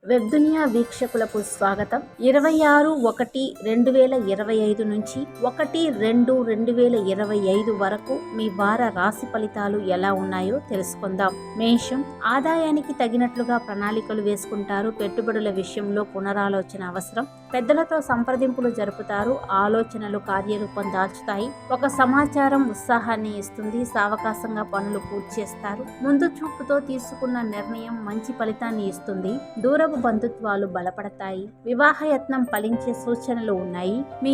Web దునియా వీక్షకులకు స్వాగతం. 26/1/2025 నుంచి 1/2/2025 వరకు మీ వార రాశి ఫలితాలు ఎలా ఉన్నాయో తెలుసుకుందాం. మేషం, ఆదాయానికి తగినట్లుగా ప్రణాళికలు వేసుకుంటారు. పెట్టుబడుల విషయంలో పునరాలోచన అవసరం. పెద్దలతో సంప్రదింపులు జరుపుతారు. ఆలోచనలు కార్యరూపం దాల్చుతాయి. ఒక సమాచారం ఉత్సాహాన్ని ఇస్తుంది. సావకాశంగా పనులు పూర్తి చేస్తారు. ముందు చూపుతో తీసుకున్న నిర్ణయం మంచి ఫలితాన్ని ఇస్తుంది. దూరపు బంధుత్వాలు బలపడతాయి. వివాహయత్నం ఫలించే సూచనలు ఉన్నాయి. మీ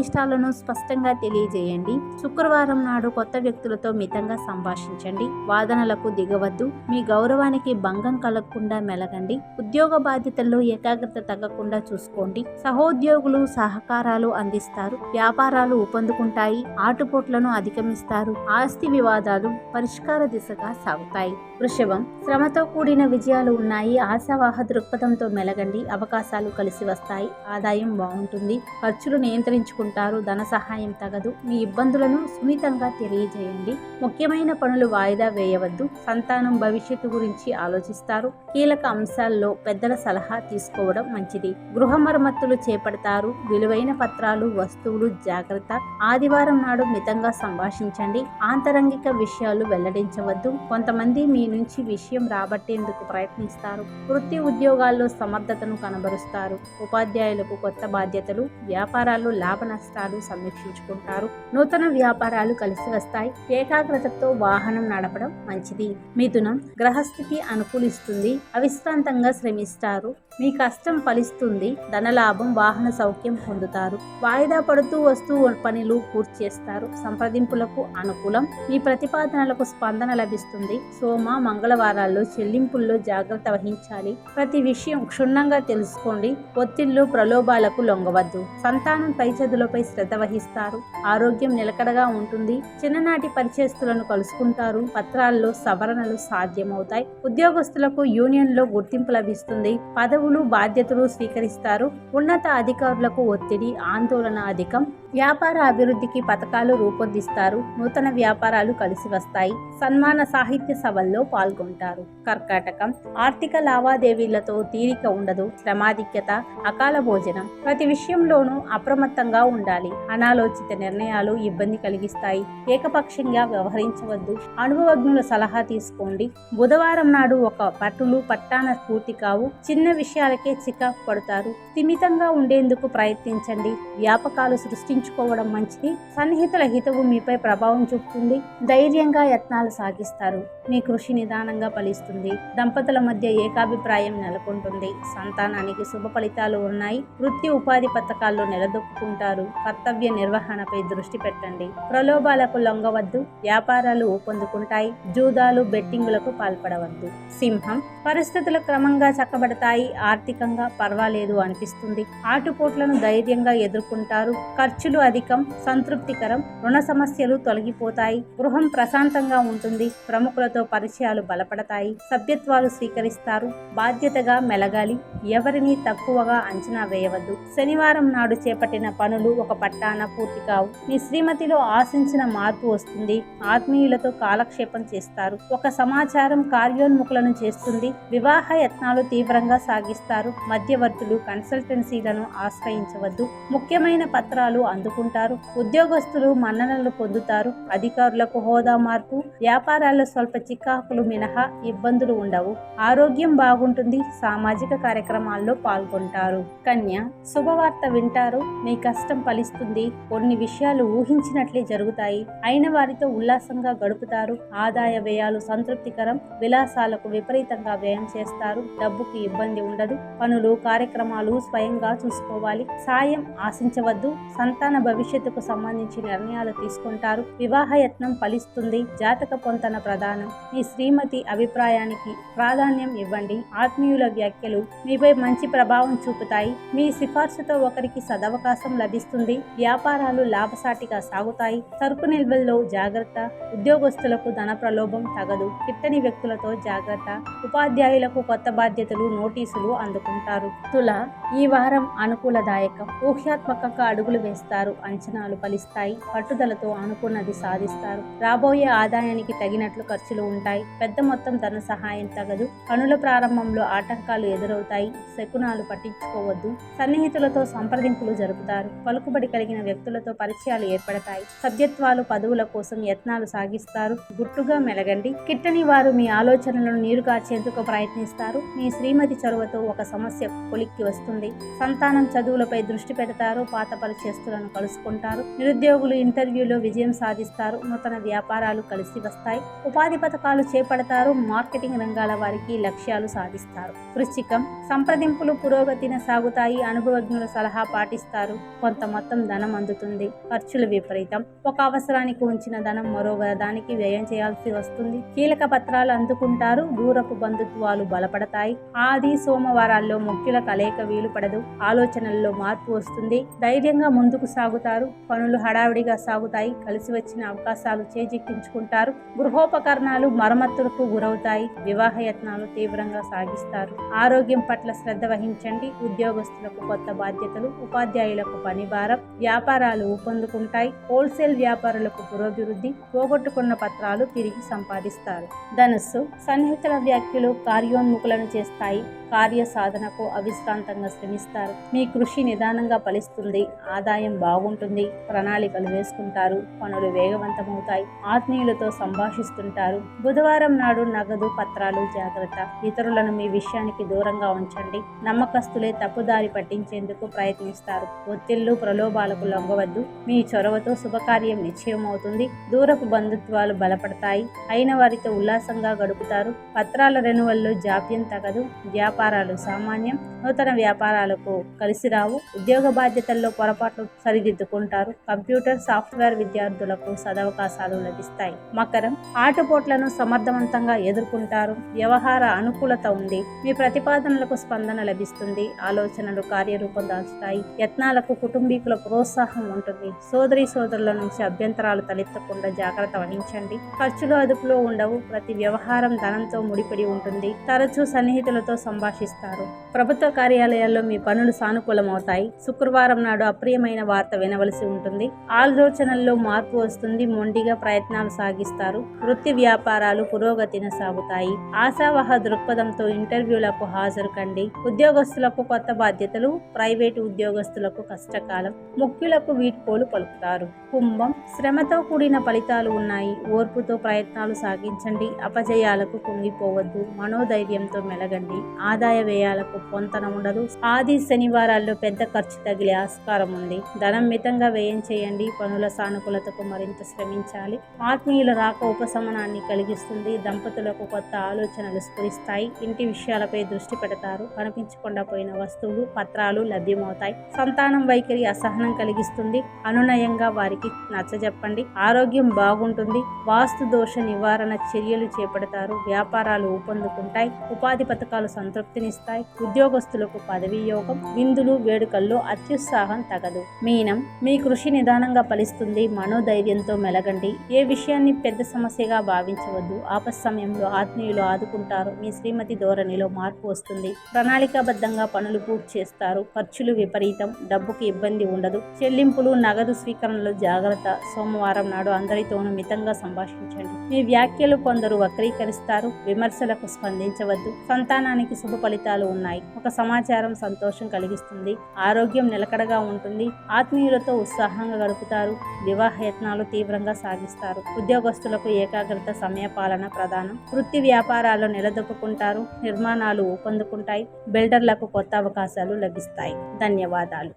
ఇష్టాలను స్పష్టంగా తెలియజేయండి. శుక్రవారం నాడు కొత్త వ్యక్తులతో మితంగా సంభాషించండి. వాదనలకు దిగవద్దు. మీ గౌరవానికి భంగం కలగకుండా మెలగండి. ఉద్యోగ బాధ్యతల్లో ఏకాగ్రత తగ్గకుండా చూసుకోండి. సహోద్యోగులు సహకారాలు అందిస్తారు. వ్యాపారాలు ఊపందుకుంటాయి. ఆటుపోట్లను అధిగమిస్తారు. ఆస్తి వివాదాలు పరిష్కార దిశగా సాగుతాయి. వృషభం, శ్రమతో కూడిన విజయాలు ఉన్నాయి. ఆశావాహ దృక్పథంతో మెలగండి. అవకాశాలు కలిసి వస్తాయి. ఆదాయం బాగుంటుంది. ఖర్చులు నియంత్రించుకుంటారు. ధన సహాయం తగదు. మీ ఇబ్బందులను సున్నితంగా తెలియజేయండి. ముఖ్యమైన పనులు వాయిదా వేయవద్దు. సంతానం భవిష్యత్తు గురించి ఆలోచిస్తారు. కీలక అంశాల్లో పెద్దల సలహా తీసుకోవడం మంచిది. గృహ మరమ్మతులు చేపడతారు. విలువైన పత్రాలు వస్తువులు జాగ్రత్త. ఆదివారం నాడు మితంగా సంభాషించండి. ఆంతరంగిక విషయాలు వెల్లడించవద్దు. కొంతమంది మీ నుంచి విషయం రాబట్టేందుకు ప్రయత్నిస్తారు. వృత్తి ఉద్యోగాల్లో సమర్థతను కనబరుస్తారు. ఉపాధ్యాయులకు కొత్త బాధ్యతలు. వ్యాపారాల్లో లాభ నష్టాలు సమీక్షించుకుంటారు. నూతన వ్యాపారాలు కలిసి వస్తాయి. ఏకాగ్రతతో వాహనం నడపడం మంచిది. మిథునం, గ్రహస్థితి అనుకూలిస్తుంది. అవిశ్రాంతంగా శ్రమిస్తారు. మీ కష్టం ఫలిస్తుంది. ధనలాభం, వాహన సౌఖ్యం పొందుతారు. వాయిదా పడుతూ వస్తూ పనులు పూర్తి చేస్తారు. సంప్రదింపులకు అనుకూలం. మీ ప్రతిపాదనలకు స్పందన లభిస్తుంది. సోమ, మంగళవారాల్లో చెల్లింపుల్లో జాగ్రత్త వహించాలి. ప్రతి విషయం క్షుణ్ణంగా తెలుసుకోండి. ఒత్తిళ్లు ప్రలోభాలకు లొంగవద్దు. సంతానం పై చదువులపై శ్రద్ధ వహిస్తారు. ఆరోగ్యం నిలకడగా ఉంటుంది. చిన్ననాటి పరిచయస్తులను కలుసుకుంటారు. పత్రాల్లో సవరణలు సాధ్యమవుతాయి. ఉద్యోగస్తులకు యూనియన్లో గుర్తింపు లభిస్తుంది. పదవులు బాధ్యతలు స్వీకరిస్తారు. ఉన్నత అధికారులకు ఒత్తిడి ఆందోళన అధికం. వ్యాపార అభివృద్ధికి పథకాలు రూపొందిస్తారు. నూతన వ్యాపారాలు కలిసి వస్తాయి. సన్మాన సాహిత్య సభల్లో పాల్గొంటారు. కర్కాటకం, ఆర్థిక లావాదేవీలతో తీరిక ఉండదు. శ్రమాధిక్యత, అకాల భోజనం. ప్రతి విషయంలోనూ అప్రమత్తంగా ఉండాలి. అనాలోచిత నిర్ణయాలు ఇబ్బంది కలిగిస్తాయి. ఏకపక్షంగా వ్యవహరించవద్దు. అనుభవజ్ఞుల సలహా తీసుకోండి. బుధవారం నాడు ఒక పట్టులు పట్టాన పూర్తి కావు. చిన్న విషయాలకే చికాకు పడతారు. స్థిమితంగా ఉండేందుకు ప్రయత్నించండి. వ్యాపకాలు సృష్టించుకోవడం మంచిది. సన్నిహితుల హితవు మీపై ప్రభావం చూపుతుంది. ధైర్యంగా యత్నాలు సాగిస్తారు. మీ కృషి నిదానంగా ఫలిస్తుంది. దంపతుల మధ్య ఏకాభిప్రాయం నెలకొంటుంది. సంతానానికి శుభ ఫలితాలు ఉన్నాయి. వృత్తి ఉపాధి పథకాల్లో నిలదొక్కుంటారు. కర్తవ్య నిర్వహణపై దృష్టి పెట్టండి. ప్రలోభాలకు లొంగవద్దు. వ్యాపారాలు ఊపందుకుంటాయి. జూదాలు బెట్టింగులకు పాల్పడవద్దు. సింహం, పరిస్థితులు క్రమంగా చక్కబడతాయి. ఆర్థికంగా పర్వాలేదు అనిపిస్తుంది. ఆటుపోట్లను ధైర్యంగా ఎదుర్కొంటారు. ఖర్చులు అధికం, సంతృప్తికరం. రుణ సమస్యలు తొలగిపోతాయి. గృహం ప్రశాంతంగా ఉంటుంది. ప్రముఖులతో పరిచయాలు బలపడతాయి. సభ్యత్వాలు స్వీకరిస్తారు. బాధ్యతగా మెలగాలి. ఎవరిని తక్కువగా అంచనా వేయవద్దు. శనివారం నాడు చేపట్టిన పనులు ఒక పట్టాన పూర్తి కావు. మీ శ్రీమతిలో ఆశించిన మార్పు వస్తుంది. ఆత్మీయులతో కాలక్షేపం చేస్తారు. ఒక సమాచారం కార్యోన్ముఖులను చేస్తుంది. వివాహ యత్నాలు తీవ్రంగా సాగిస్తారు. మధ్యవర్తులు కన్సల్టెన్సీలను ఆశ్రయించవద్దు. ముఖ్యమైన పత్రాలు అందుకుంటారు. ఉద్యోగస్తులు మన్ననలు పొందుతారు. అధికారులకు హోదా మార్పు. వ్యాపారాల్లో స్వల్ప చికాకులు మినహా ఇబ్బందులు ఉండవు. ఆరోగ్యం బాగుంటుంది. సామాజిక కార్యక్రమాల్లో పాల్గొంటారు. కన్య, శుభవార్త వింటారు. మీ కష్టం ఫలిస్తుంది. కొన్ని విషయాలు ఊహించినట్లే జరుగుతాయి. అయిన వారితో ఉల్లాసంగా గడుపుతారు. ఆదాయ వ్యయాలు సంతృప్తికరం. విలాసాలకు విపరీతంగా వ్యయం చేస్తారు. డబ్బుకి ఇబ్బంది ఉండదు. పనులు కార్యక్రమాలు స్వయంగా చూసుకోవాలి. సాయం ఆశించవద్దు. సంతాన భవిష్యత్తుకు సంబంధించి నిర్ణయాలు తీసుకుంటారు. వివాహయత్నం ఫలిస్తుంది. జాతక పొంతన ప్రధానం. మీ శ్రీమతి అభిప్రాయానికి ప్రాధాన్యం ఇవ్వండి. ఆత్మీయుల వ్యాఖ్యలు మీపై మంచి ప్రభావం చూపుతాయి. మీ సిఫార్సుతో ఒకరికి సదవకాశం లభిస్తుంది. వ్యాపారాలు లాభసాటిగా సాగుతాయి. సరుకు నిల్వల్లో జాగ్రత్త. ఉద్యోగస్తులకు ధన ప్రలోభం తగదు. కిట్టని వ్యక్తులతో జాగ్రత్త. ఉపాధ్యాయులకు కొత్త బాధ్యతలు నోటీసులు అందుకుంటారు. తుల, ఈ వారం అనుకూలదాయకం. ఊహ్యాత్మకంగా అడుగులు వేస్తారు. అంచనాలు ఫలిస్తాయి. పట్టుదలతో అనుకున్నది సాధిస్తారు. రాబోయే ఆదాయానికి తగినట్లు ఖర్చులు ఉంటాయి. పెద్ద మొత్తం ధన సహాయం తగదు. పనుల ప్రారంభంలో ఆటంకాలు ఎదురవుతాయి. శకునాలు పట్టించుకోవద్దు. సన్నిహితులతో సంప్రదింపులు జరుపుతారు. పలుకుబడి కలిగిన వ్యక్తులతో పరిచయాలు ఏర్పడతాయి. సభ్యత్వాలు పదవుల కోసం యత్నాలు సాగిస్తారు. గుట్టుగా మెలగండి. కిట్టని వారు మీ ఆలోచనలను నీరు కార్చేందుకు ప్రయత్నిస్తారు. మీ శ్రీమతి చొరవతో ఒక సమస్య కొలిక్కి వస్తుంది. సంతానం చదువులపై దృష్టి పెడతారు. పాత పరిచయస్తులను కలుసుకుంటారు. నిరుద్యోగులు ఇంటర్వ్యూలో విజయం సాధిస్తారు. నూతన వ్యాపారాలు కలిసి వస్తాయి. ఉపాధి పథకాలు చేపడతారు. మార్కెటింగ్ రంగాల వారికి లక్ష్యాలు సాధిస్తారు. వృశ్చికం, సంప్రదింపులు పురోగతిని సాగుతాయి. అనుభవజ్ఞుల సలహా పాటిస్తారు. కొంత మొత్తం ధనం అందుతుంది. ఖర్చులు విపరీతం. ఒక అవసరానికి ఉంచిన ధనం మరో దానికి వ్యయం చేయాల్సి వస్తుంది. కీలక పత్రాలు అందుకుంటారు. దూరపు బంధుత్వాలు బలపడతాయి. ఆది సోమవారాల్లో ముఖ్యుల కలయిక వీలు పడదు. ఆలోచనల్లో మార్పు వస్తుంది. ధైర్యంగా ముందుకు సాగుతారు. పనులు హడావిడిగా సాగుతాయి. కలిసి వచ్చిన అవకాశాలు చేజిక్కించుకుంటారు. గృహోపకరణాలు మరమ్మతులకు గురవుతాయి. వివాహ యత్నాలు తీవ్రంగా సాగిస్తారు. ఆరోగ్యం పట్ల శ్రద్ధ వహించండి. ఉద్యోగస్తులకు కొత్త బాధ్యతలు. ఉపాధ్యాయులకు పని భారం. వ్యాపారాలు ఊపందుకుంటాయి. హోల్సేల్ వ్యాపారులకు పురోభివృద్ధి. పోగొట్టుకున్న పత్రాలు తిరిగి సంపాదిస్తారు. ధనుస్సు, సన్నిహితుల వ్యాఖ్యలు కార్యోన్ముఖులను చేస్తాయి. కార్య సాధనకు అవిశ్రాంతంగా శ్రమిస్తారు. మీ కృషి నిదానంగా ఫలిస్తుంది. ఆదాయం బాగుంటుంది. ప్రణాళికలు వేసుకుంటారు. పనులు వేగవంతమవుతాయి. ఆత్మీయులతో సంభాషిస్తుంటారు. బుధవారం నాడు నగదు పత్రాలు జాగ్రత్త. ఇతరులను మీ విషయానికి దూరంగా ఉంచండి. నమ్మకస్తులే తప్పుదారి పట్టించేందుకు ప్రయత్నిస్తారు. ఒత్తిళ్లు ప్రలోభాలకు లొంగవద్దు. మీ చొరవతో శుభకార్యం నిశ్చయమవుతుంది. దూరపు బంధుత్వాలు బలపడతాయి. అయిన వారితో ఉల్లాసంగా గడుపుతారు. పత్రాల రెన్యువల్లో జాప్యం తగదు. వ్యాపారాలు సామాన్యం. నూతన వ్యాపారాలకు కలిసి రావు. ఉద్యోగ బాధ్యతల్లో పొరపాట్లు సరిదిద్దుకుంటారు. కంప్యూటర్ సాఫ్ట్వేర్ విద్యార్థులకు సదవకాశాలు లభిస్తాయి. మకరం, ఆటుపోట్లను సమర్థవంతంగా ఎదుర్కొంటారు. వ్యవహార అనుకూలత ఉంది. మీ ప్రతిపాదనలకు స్పందన లభిస్తుంది. ఆలోచనలు కార్యరూపం దాల్చుతాయి. యత్నాలకు కుటుంబీకుల ప్రోత్సాహం ఉంటుంది. సోదరుల నుంచి అభ్యంతరాలు తలెత్తకుండా జాగ్రత్త వహించండి. ఖర్చులు అదుపులో ఉండవు. ప్రతి వ్యవహారం ధనంతో ముడిపడి ఉంటుంది. తరచూ సన్నిహితులతో సంభాషిస్తారు. ప్రభుత్వ కార్యాలయాల్లో మీ పనులు సానుకూలమవుతాయి. శుక్రవారం నాడు అప్రియమైన వార్త వినవలసి ఉంటుంది. ఆలోచనల్లో మార్పు వస్తుంది. మొండిగా ప్రయత్నాలు సాగిస్తారు. వృత్తి వ్యాపారాలు పురోగతిని సాగుతాయి. ఆశావహ దృక్పథంతో ఇంటర్వ్యూలకు హాజరు కండి. ఉద్యోగస్తులకు కొత్త బాధ్యతలు. ప్రైవేటు ఉద్యోగస్తులకు కష్టకాలం. ముఖ్యులకు వీడ్కోలు పలుకుతారు. కుంభం, శ్రమతో కూడిన ఫలితాలు ఉన్నాయి. ఓర్పుతో ప్రయత్నాలు సాగించండి. అపజయాలకు కుంగిపోవద్దు. మనోధైర్యంతో మెలగండి. ఆదాయ వ్యయాలకు పొంతన ఉండదు. ఆది శనివారాల్లో పెద్ద ఖర్చు తగిలే ఆస్కారం ఉంది. ధనం మితంగా వ్యయం చేయండి. పనుల సానుకూలతకు మరింత శ్రమించాలి. ఆత్మీయుల రాక ఉపశమనాన్ని కలిగిస్తుంది. దంపతులకు కొత్త ఆలోచనలు స్ఫురిస్తాయి. ఇంటి విషయాలపై దృష్టి పెడతారు. కనిపించకుండా పోయిన వస్తువులు పత్రాలు లభ్యమవుతాయి. సంతానం వైఖరి అసహనం కలిగిస్తుంది. అనునయంగా వారికి నచ్చజెప్పండి. ఆరోగ్యం బాగుంటుంది. వాస్తు దోష నివారణ చర్యలు చేపడతారు. వ్యాపారాలు ఊపందుకుంటాయి. ఉపాధి పథకాలు సంతృప్తినిస్తాయి. ఉద్యోగస్తులకు పదవీ యోగం. విందులు వేడుకల్లో అత్యుత్సాహం తగదు. మీనం, మీ కృషి నిదానంగా ఫలిస్తుంది. మనోధైర్యంతో మెలగండి. ఏ విషయాన్ని పెద్ద సమస్యగా భావించవద్దు. ఆపస్ సమయంలో ఆత్మీయులు ఆదుకుంటారు. మీ శ్రీమతి ధోరణిలో మార్పు వస్తుంది. ప్రణాళికాబద్ధంగా పనులు పూర్తి చేస్తారు. ఖర్చులు విపరీతం. డబ్బుకి ఇబ్బంది ఉండదు. చెల్లింపులు నగదు స్వీకరణలో జాగ్రత్త. సోమవారం నాడు అందరితోనూ మితంగా సంభాషించండి. మీ వ్యాఖ్యలు కొందరు వక్రీకరిస్తారు. విమర్శలకు స్పందించవద్దు. సంతానానికి శుభ ఫలితాలు ఉన్నాయి. ఒక సమాచారం సంతోషం కలిగిస్తుంది. ఆరోగ్యం నిలకడగా ఉంటుంది. ఆత్మీయులతో ఉత్సాహంగా గడుపుతారు. వివాహ యత్నాలు తీవ్రంగా సాగిస్తారు. ఉద్యోగస్తులకు ఏకాగ్రత సమయపాలన ప్రధానం. వృత్తి వ్యాపారాల్లో నిలదొక్కుంటారు. నిర్మాణాలు ఊపందుకుంటాయి. బిల్డర్లకు కొత్త అవకాశాలు లభిస్తాయి. ధన్యవాదాలు.